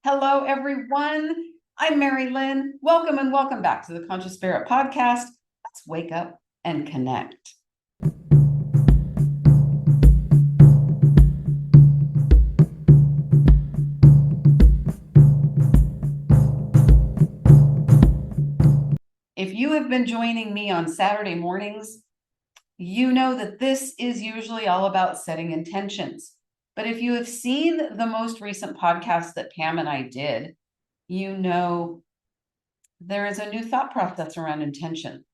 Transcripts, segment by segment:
Hello, everyone. I'm Mari-Lyn. Welcome and welcome back to the Conscious Spirit Podcast. Let's wake up and connect. If you have been joining me on Saturday mornings, you know that this is usually all about setting intentions. But if you have seen the most recent podcast that Pam and I did, you know there is a new thought process around intention.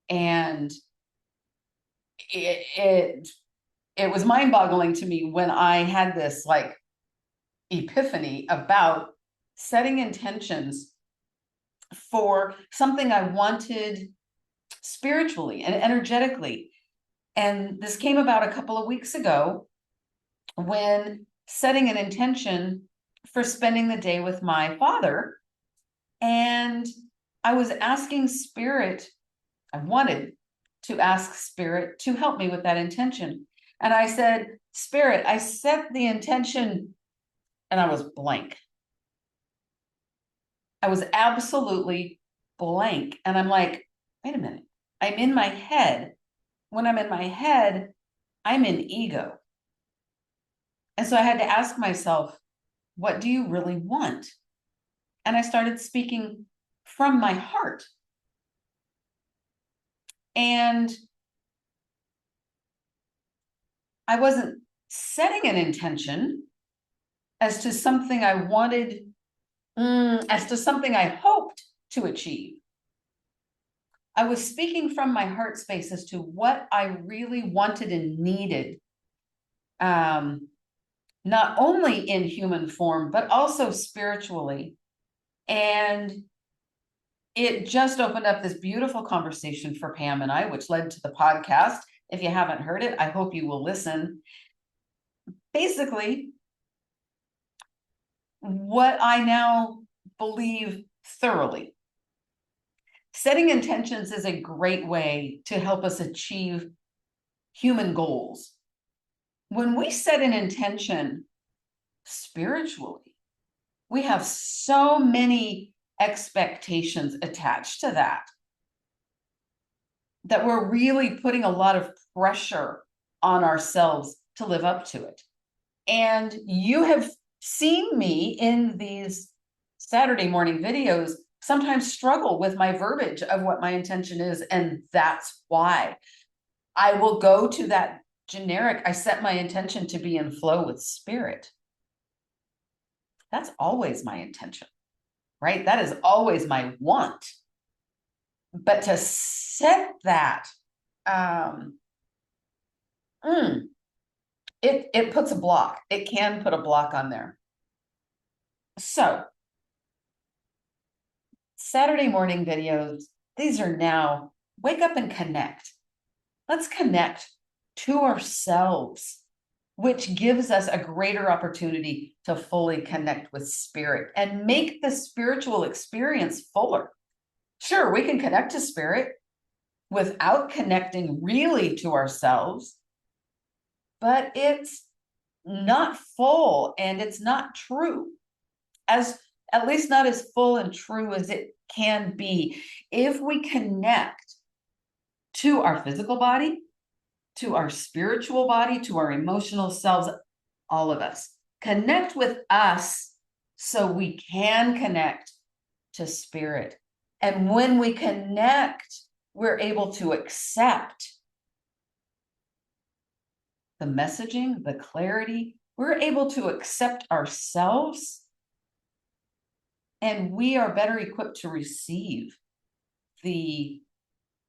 And it was mind-boggling to me when I had this epiphany about setting intentions for something I wanted spiritually and energetically. And this came about a couple of weeks ago when setting an intention for spending the day with my father. And I was asking Spirit, I wanted to ask Spirit to help me with that intention. And I said, Spirit, I set the intention, and I was blank. I was absolutely blank. And I'm like, wait a minute, I'm in my head. When I'm in my head, I'm in ego. And so I had to ask myself, what do you really want? And I started speaking from my heart. And I wasn't setting an intention as to something I wanted, as to something I hoped to achieve. I was speaking from my heart space as to what I really wanted and needed, not only in human form, but also spiritually. And it just opened up this beautiful conversation for Pam and I, which led to the podcast. If you haven't heard it, I hope you will listen. Basically, what I now believe thoroughly, setting intentions is a great way to help us achieve human goals. When we set an intention spiritually, we have so many expectations attached to that we're really putting a lot of pressure on ourselves to live up to it. And you have seen me in these Saturday morning videos sometimes struggle with my verbiage of what my intention is. And that's why I will go to that generic, I set my intention to be in flow with spirit. That's always my intention, right? That is always my want. But to set that, it puts a block. It can put a block on there. So Saturday morning videos, these are now wake up and connect. Let's connect to ourselves, which gives us a greater opportunity to fully connect with spirit and make the spiritual experience fuller. Sure, we can connect to spirit without connecting really to ourselves, but it's not full and it's not true, at least not as full and true as it can be. If we connect to our physical body, to our spiritual body, to our emotional selves, all of us, connect with us so we can connect to spirit. And when we connect, we're able to accept the messaging, the clarity. We're able to accept ourselves, and we are better equipped to receive the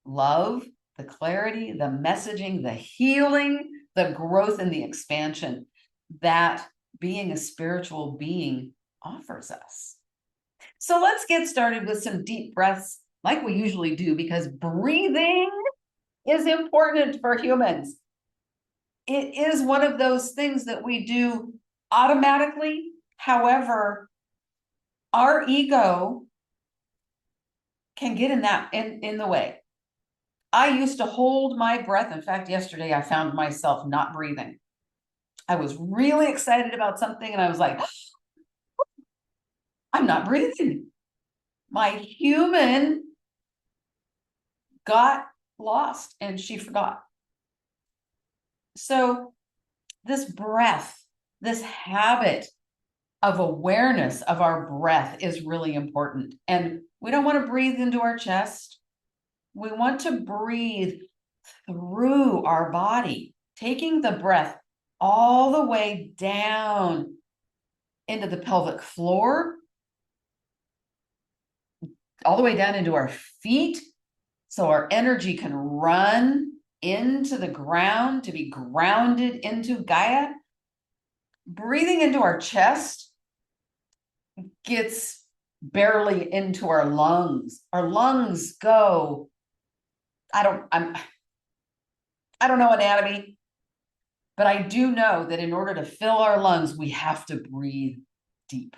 love, the clarity, the messaging, the healing, the growth, and the expansion that being a spiritual being offers us. So let's get started with some deep breaths like we usually do, because breathing is important for humans. It is one of those things that we do automatically. However, our ego can get in the way. I used to hold my breath. In fact, yesterday I found myself not breathing. I was really excited about something and I was like, I'm not breathing. My human got lost and she forgot. So this breath, this habit of awareness of our breath is really important. And we don't want to breathe into our chest. We want to breathe through our body, taking the breath all the way down into the pelvic floor, all the way down into our feet, so our energy can run into the ground to be grounded into Gaia. Breathing into our chest gets barely into our lungs. Our lungs go, I don't know anatomy, but I do know that in order to fill our lungs, we have to breathe deep.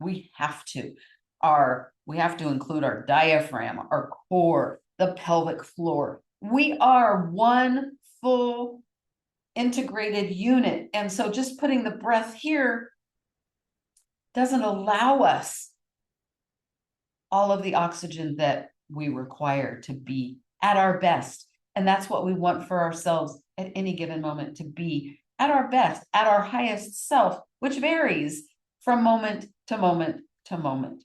We have to. We have to include our diaphragm, our core, the pelvic floor. We are one full integrated unit. And so just putting the breath here doesn't allow us all of the oxygen that we require to be at our best. And that's what we want for ourselves at any given moment, to be at our best, at our highest self, which varies from moment to moment to moment.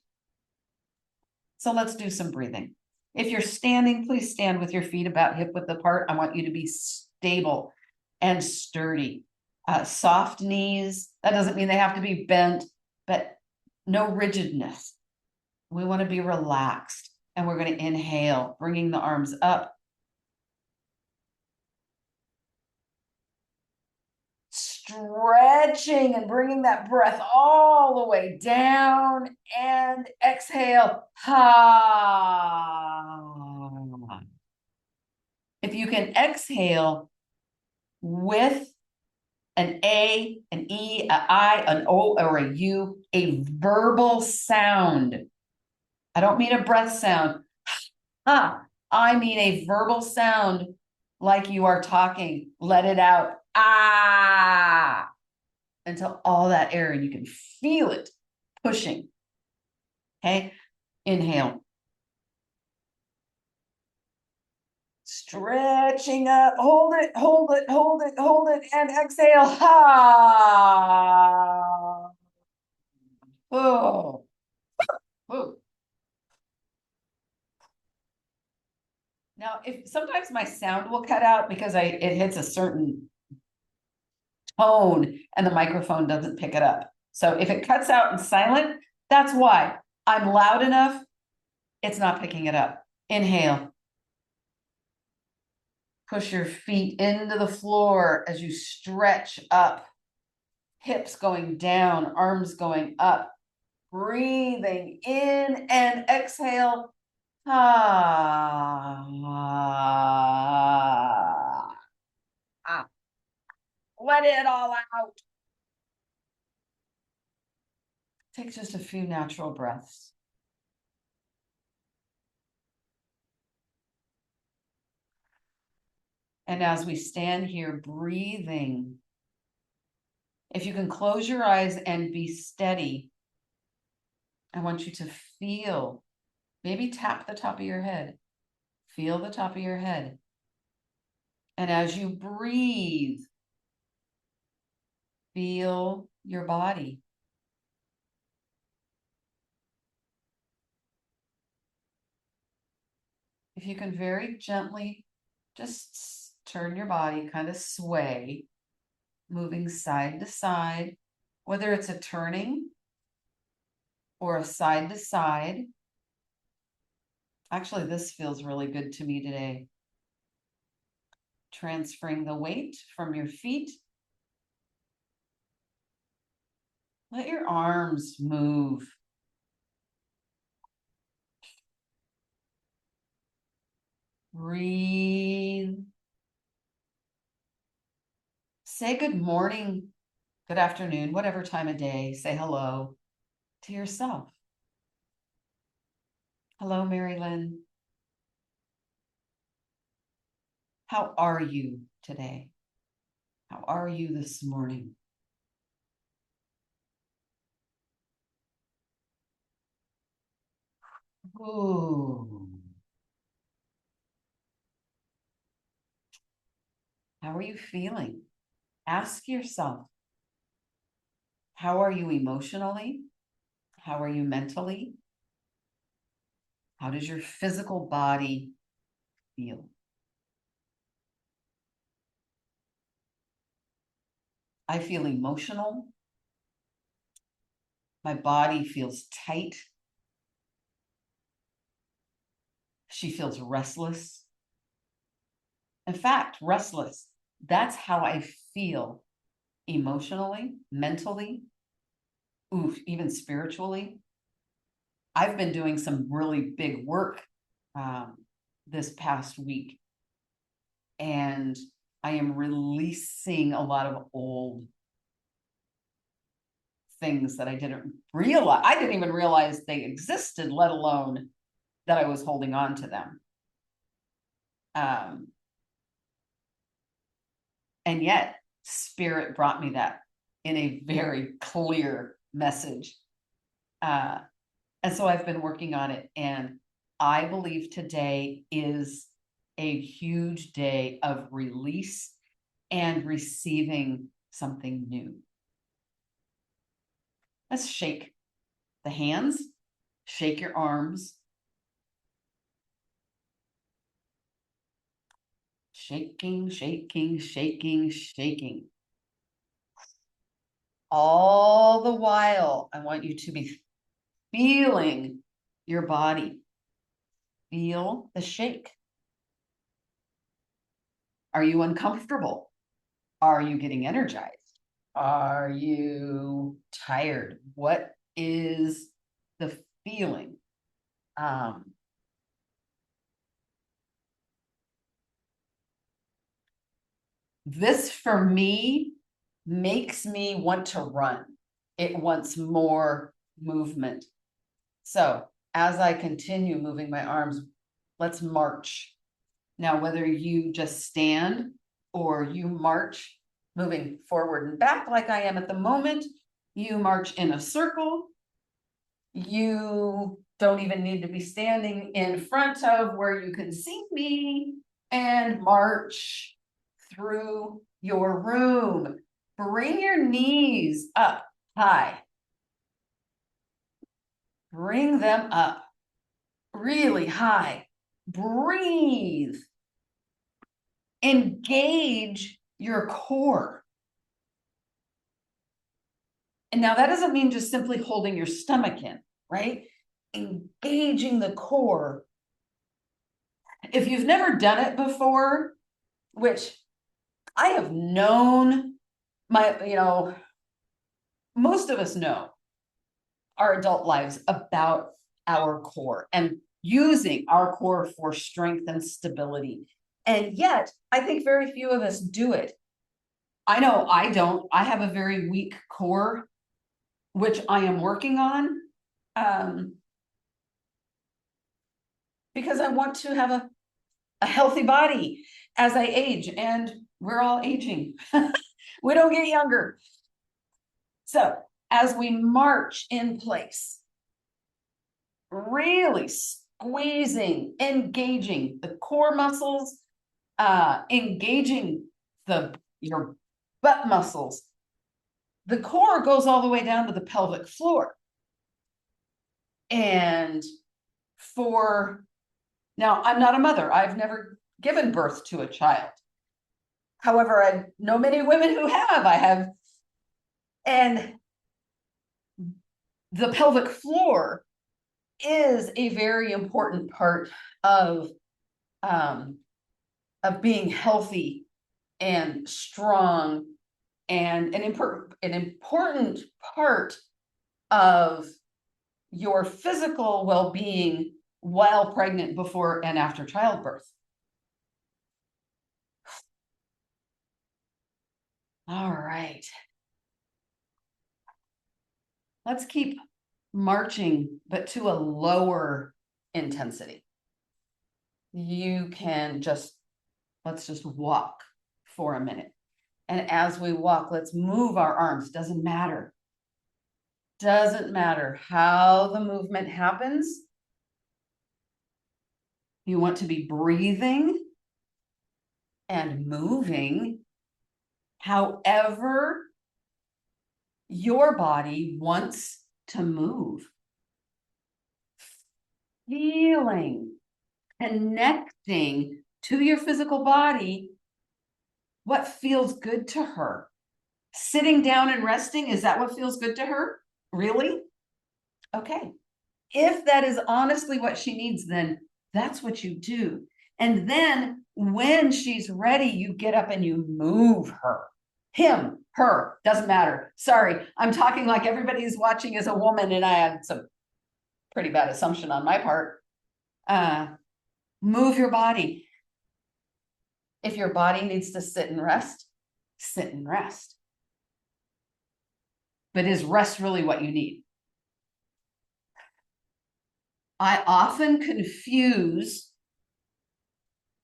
So let's do some breathing. If you're standing, please stand with your feet about hip width apart. I want you to be stable and sturdy. Soft knees, that doesn't mean they have to be bent, but no rigidness. We want to be relaxed, and we're going to inhale, bringing the arms up. Stretching and bringing that breath all the way down, and exhale. Ha. If you can exhale with an A, an E, an I, an O, or a U, a verbal sound. I don't mean a breath sound. I mean a verbal sound, like you are talking. Let it out. Ah, until all that air, and you can feel it pushing. Okay, inhale. Stretching up, hold it, hold it, hold it, hold it, and exhale. Ha. Oh. Oh. Now, if sometimes my sound will cut out because it hits a certain tone and the microphone doesn't pick it up. So if it cuts out and silent, that's why. I'm loud enough, it's not picking it up. Inhale. Push your feet into the floor as you stretch up. Hips going down, arms going up. Breathing in and exhale. Ah. Ah. Let it all out. Take just a few natural breaths. And as we stand here breathing, if you can close your eyes and be steady, I want you to feel, maybe tap the top of your head. Feel the top of your head. And as you breathe, feel your body. If you can very gently just turn your body, kind of sway, moving side to side, whether it's a turning or a side to side. Actually, this feels really good to me today. Transferring the weight from your feet. Let your arms move. Breathe. Say good morning, good afternoon, whatever time of day. Say hello to yourself. Hello, Mari-Lyn. How are you today? How are you this morning? Ooh. How are you feeling? Ask yourself, how are you emotionally? How are you mentally? How does your physical body feel? I feel emotional. My body feels tight. She feels restless. In fact, restless. That's how I feel emotionally, mentally, ooh, even spiritually. I've been doing some really big work um, this past week, and I am releasing a lot of old things that I didn't realize. I didn't even realize they existed, let alone that I was holding on to them. Um, and yet, Spirit brought me that in a very clear message. Uh, and so I've been working on it. And I believe today is a huge day of release and receiving something new. Let's shake the hands, shake your arms, shaking, shaking, shaking, shaking. All the while, I want you to be feeling your body. Feel the shake. Are you uncomfortable? Are you getting energized? Are you tired? What is the feeling? Um, this for me makes me want to run. It wants more movement. So as I continue moving my arms, let's march. Now, whether you just stand or you march, moving forward and back like I am at the moment, you march in a circle. You don't even need to be standing in front of where you can see me, and march through your room. Bring your knees up high. Bring them up really high. Breathe. Engage your core. And now that doesn't mean just simply holding your stomach in, right? Engaging the core. If you've never done it before, which I have known most of us know our adult lives about our core and using our core for strength and stability. And yet, I think very few of us do it. I know I don't. I have a very weak core, which I am working on um, because I want to have a healthy body as I age, and we're all aging. We don't get younger. So as we march in place, really squeezing, engaging the core muscles, engaging your butt muscles. The core goes all the way down to the pelvic floor. And now I'm not a mother. I've never given birth to a child. However, I know many women who have. And the pelvic floor is a very important part of um, being healthy and strong, and an important part of your physical well-being while pregnant, before and after childbirth. All right. Let's keep marching, but to a lower intensity. You can let's just walk for a minute. And as we walk, let's move our arms. Doesn't matter. Doesn't matter how the movement happens. You want to be breathing and moving however your body wants to move. Feeling, connecting to your physical body, what feels good to her. Sitting down and resting, is that what feels good to her? Really? Okay. If that is honestly what she needs, then that's what you do. And then when she's ready, you get up and you move her. Him, her, doesn't matter. Sorry, I'm talking like everybody's watching as a woman, and I had some pretty bad assumption on my part. Move your body. If your body needs to sit and rest, sit and rest. But is rest really what you need? I often confuse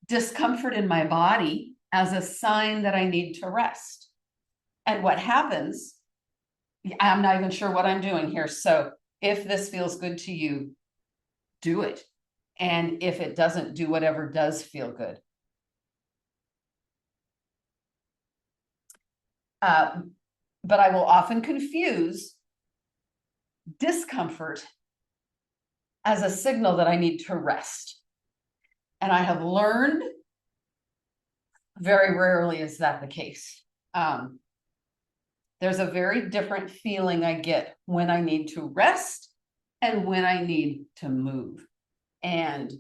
discomfort in my body as a sign that I need to rest. And what happens, I'm not even sure what I'm doing here. So if this feels good to you, do it. And if it doesn't, do whatever does feel good. But I will often confuse discomfort as a signal that I need to rest. And I have learned very rarely is that the case. There's a very different feeling I get when I need to rest and when I need to move. And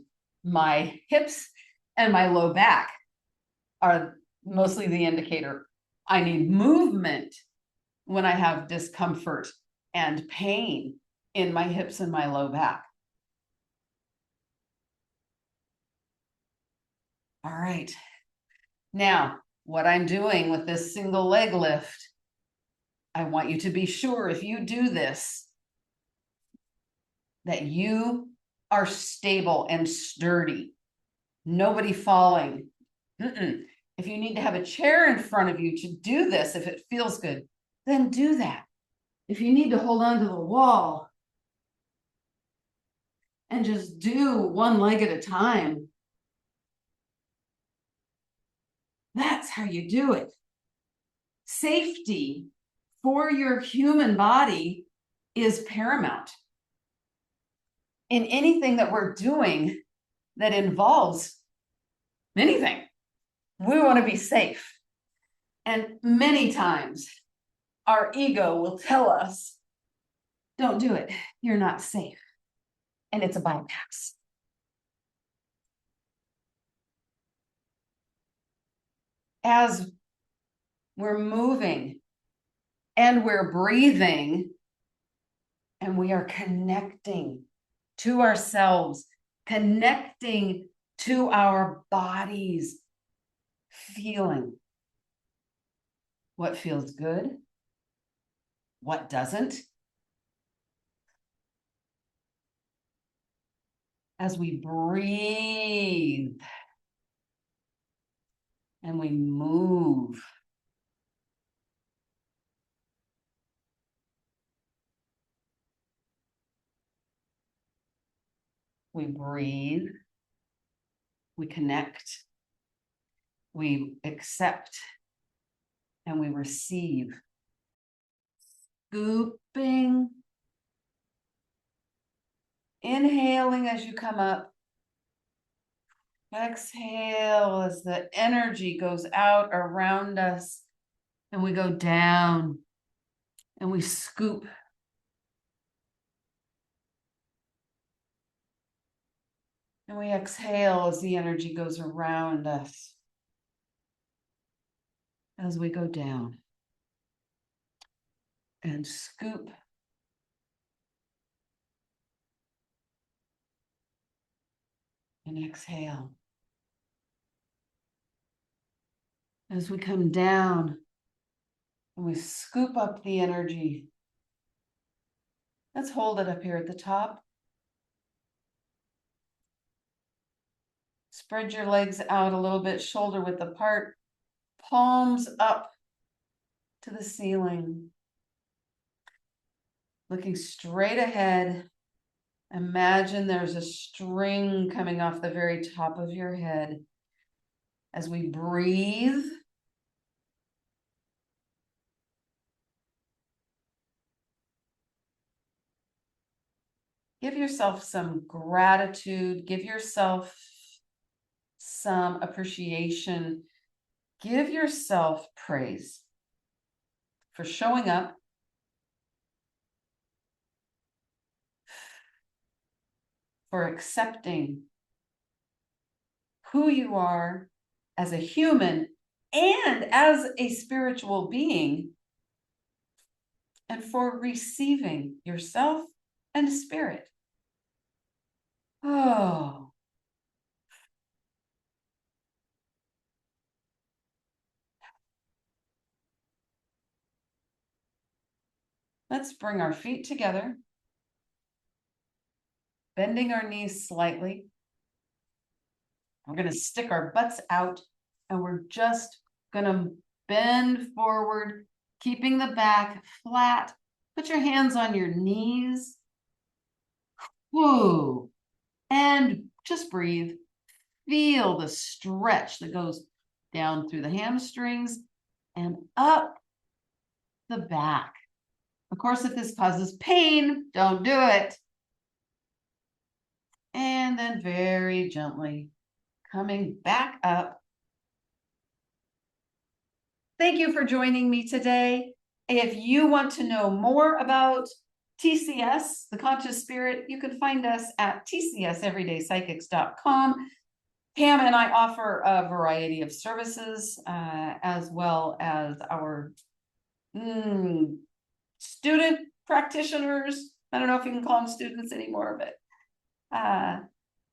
my hips and my low back are mostly the indicator. I need movement when I have discomfort and pain in my hips and my low back. All right. Now, what I'm doing with this single leg lift, I want you to be sure if you do this, that you are stable and sturdy. Nobody falling. If you need to have a chair in front of you to do this, if it feels good, then do that. If you need to hold on to the wall and just do one leg at a time, that's how you do it. Safety for your human body is paramount. In anything that we're doing that involves anything, we want to be safe. And many times our ego will tell us, don't do it, you're not safe. And it's a bypass. As we're moving and we're breathing and we are connecting to ourselves, connecting to our bodies, feeling what feels good, what doesn't. As we breathe and we move, we breathe, we connect, we accept, and we receive. Scooping, inhaling as you come up, exhale as the energy goes out around us, and we go down and we scoop. And we exhale as the energy goes around us as we go down. And scoop. And exhale. As we come down and we scoop up the energy. Let's hold it up here at the top. Spread your legs out a little bit, shoulder width apart, palms up to the ceiling. Looking straight ahead. Imagine there's a string coming off the very top of your head. As we breathe, give yourself some gratitude, give yourself some appreciation, give yourself praise for showing up, for accepting who you are as a human and as a spiritual being, and for receiving yourself and spirit. Oh, let's bring our feet together, bending our knees slightly. We're going to stick our butts out, and we're just going to bend forward, keeping the back flat. Put your hands on your knees. Whoa. And just breathe. Feel the stretch that goes down through the hamstrings and up the back. Of course, if this causes pain, don't do it. And then very gently coming back up. Thank you for joining me today. If you want to know more about TCS, the Conscious Spirit, you can find us at tcseverydayspsychics.com. Pam and I offer a variety of services, as well as our student practitioners. I don't know if you can call them students anymore, but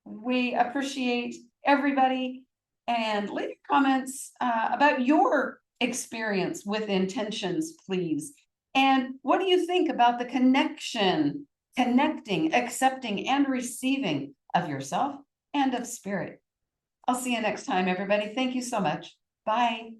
we appreciate everybody, and leave comments about your experience with intentions, please. And what do you think about the connection, connecting, accepting, and receiving of yourself and of spirit? I'll see you next time, everybody. Thank you so much. Bye.